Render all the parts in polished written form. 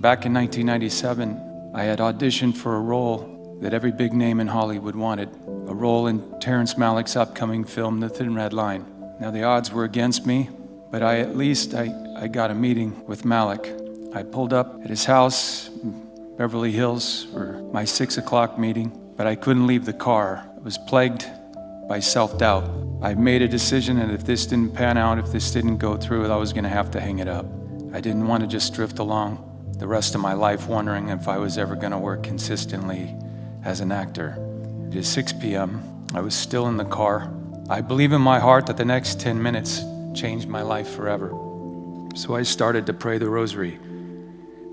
Back in 1997, I had auditioned for a role that every big name in Hollywood wanted, a role in Terrence Malick's upcoming film, The Thin Red Line. Now the odds were against me, but I got a meeting with Malick. I pulled up at his house in Beverly Hills for my 6 o'clock meeting, but I couldn't leave the car. I was plagued by self-doubt. I made a decision that if this didn't pan out, if this didn't go through, I was gonna have to hang it up. I didn't want to just drift along the rest of my life wondering if I was ever gonna work consistently as an actor. It is 6 p.m. I was still in the car. I believe in my heart that the next 10 minutes changed my life forever. So I started to pray the Rosary.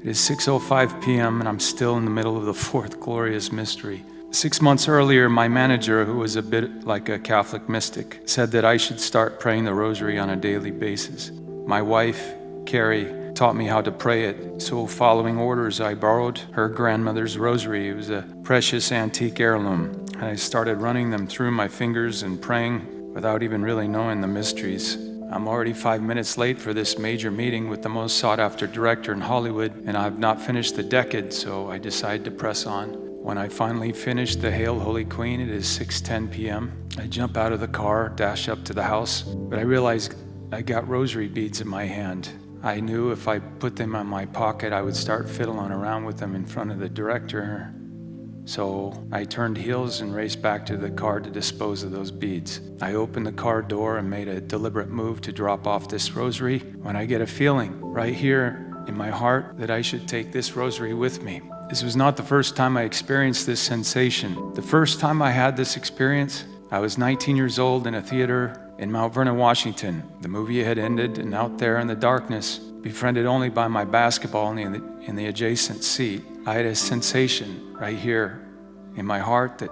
It is 6:05 p.m. and I'm still in the middle of the fourth glorious mystery. 6 months earlier, my manager, who was a bit like a Catholic mystic, said that I should start praying the Rosary on a daily basis. My wife, Carrie, taught me how to pray it. So following orders, I borrowed her grandmother's rosary. It was a precious antique heirloom. And I started running them through my fingers and praying without even really knowing the mysteries. I'm already 5 minutes late for this major meeting with the most sought-after director in Hollywood, and I've not finished the decade, so I decided to press on. When I finally finished the Hail Holy Queen, it is 6:10 p.m. I jump out of the car, dash up to the house, but I realized I got rosary beads in my hand. I knew if I put them in my pocket, I would start fiddling around with them in front of the director. So I turned heels and raced back to the car to dispose of those beads. I opened the car door and made a deliberate move to drop off this rosary when I get a feeling right here in my heart that I should take this rosary with me. This was not the first time I experienced this sensation. The first time I had this experience, I was 19 years old in a theater in Mount Vernon, Washington. The movie had ended, and out there in the darkness, befriended only by my basketball in the adjacent seat, I had a sensation right here in my heart that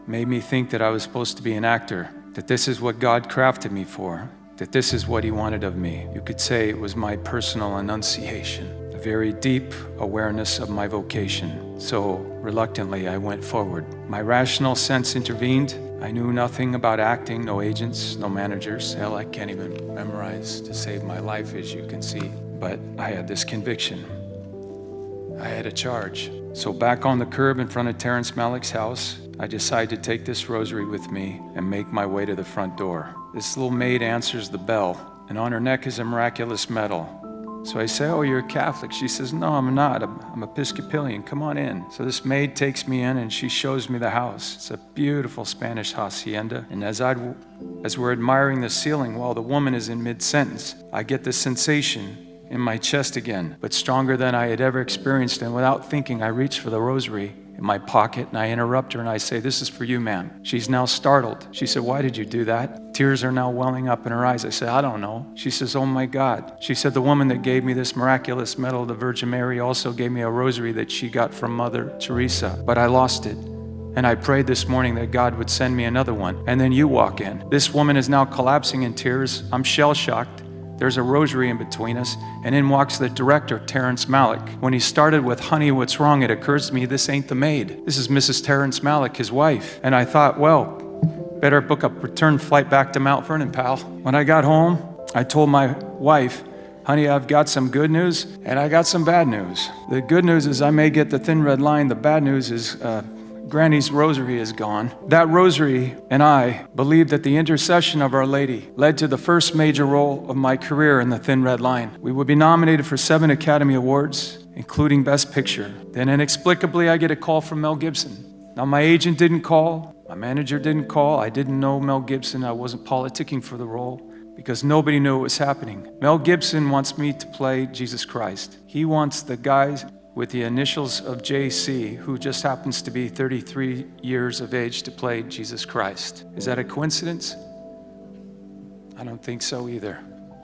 made me think that I was supposed to be an actor, that this is what God crafted me for, that this is what He wanted of me. You could say it was my personal annunciation, a very deep awareness of my vocation. So reluctantly, I went forward. My rational sense intervened. I knew nothing about acting, no agents, no managers. Hell, I can't even memorize to save my life, as you can see. But I had this conviction. I had a charge. So back on the curb in front of Terrence Malick's house, I decided to take this rosary with me and make my way to the front door. This little maid answers the bell, and on her neck is a miraculous medal. So I say, "Oh, you're a Catholic." She says, "No, I'm not. I'm Episcopalian. Come on in." So this maid takes me in and she shows me the house. It's a beautiful Spanish hacienda. And as we're admiring the ceiling while the woman is in mid-sentence, I get this sensation in my chest again, but stronger than I had ever experienced. And without thinking, I reach for the rosary in my pocket and I interrupt her and I say, "This is for you, ma'am." She's now startled. She said, "Why did you do that?" Tears are now welling up in her eyes. I said, "I don't know." She says, "Oh my God." She said, "The woman that gave me this miraculous medal, the Virgin Mary, also gave me a rosary that she got from Mother Teresa, but I lost it. And I prayed this morning that God would send me another one. And then you walk in." This woman is now collapsing in tears. I'm shell-shocked. There's a rosary in between us, and in walks the director, Terrence Malick. When he started with, "Honey, what's wrong?" it occurs to me, this ain't the maid. This is Mrs. Terrence Malick, his wife. And I thought, well, better book a return flight back to Mount Vernon, pal. When I got home, I told my wife, "Honey, I've got some good news, and I got some bad news. The good news is I may get the Thin Red Line. The bad news is Granny's rosary is gone." That rosary and I believe that the intercession of Our Lady led to the first major role of my career in The Thin Red Line. We would be nominated for 7 Academy Awards, including Best Picture. Then inexplicably, I get a call from Mel Gibson. Now, my agent didn't call. My manager didn't call. I didn't know Mel Gibson. I wasn't politicking for the role because nobody knew what was happening. Mel Gibson wants me to play Jesus Christ. He wants the guys with the initials of JC, who just happens to be 33 years of age, to play Jesus Christ. Is that a coincidence? I don't think so either.